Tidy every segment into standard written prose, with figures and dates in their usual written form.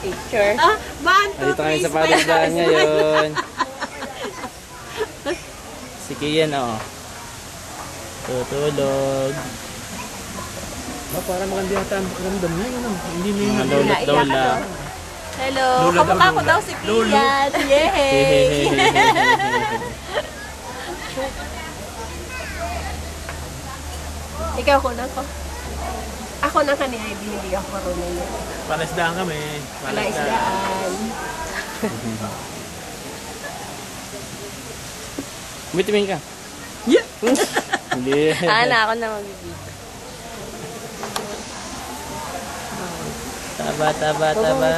Picture. Ah, 1, 2, Dito kami sa paligdahan ngayon. Si Kian, oh. Tutulog. Para maganda yata ang pakiramdam niya. Hindi na Mga yun. lolo't-lola. Hello. Lola daw, Kamukha ko lola. daw si Kian. Yay! Ikaw ko na ko. Ako na kanina, hindi ako marunong yun. Palasdaan kami. Palaisdaan. Bitumin ka. Yeah! Hindi. Na ako na magbibig. Taba.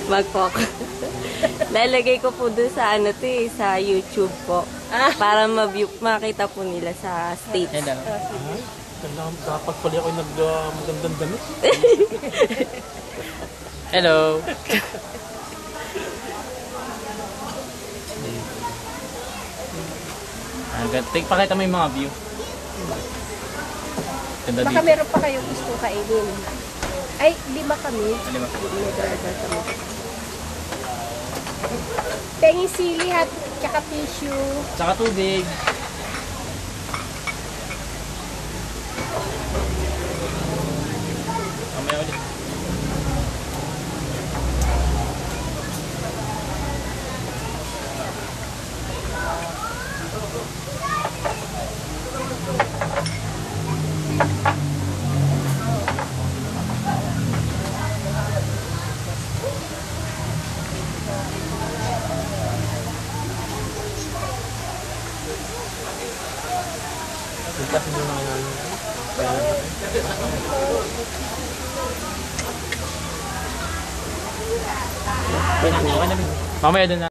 Mag-focus. Lalagay ko po doon sa sa YouTube po. Para makita po nila sa States. Hello. Dapat pala ako magandang damit. Hello. Pakita mo yung mga view. Ganda Baka dito. meron pa kayong gusto kainin. Ay, 5 kami. 5. Pengi sili at tsaka tissue. Tsaka tubig. Mamaya ulit. Kasi doon na ngayon. Mamaya doon na.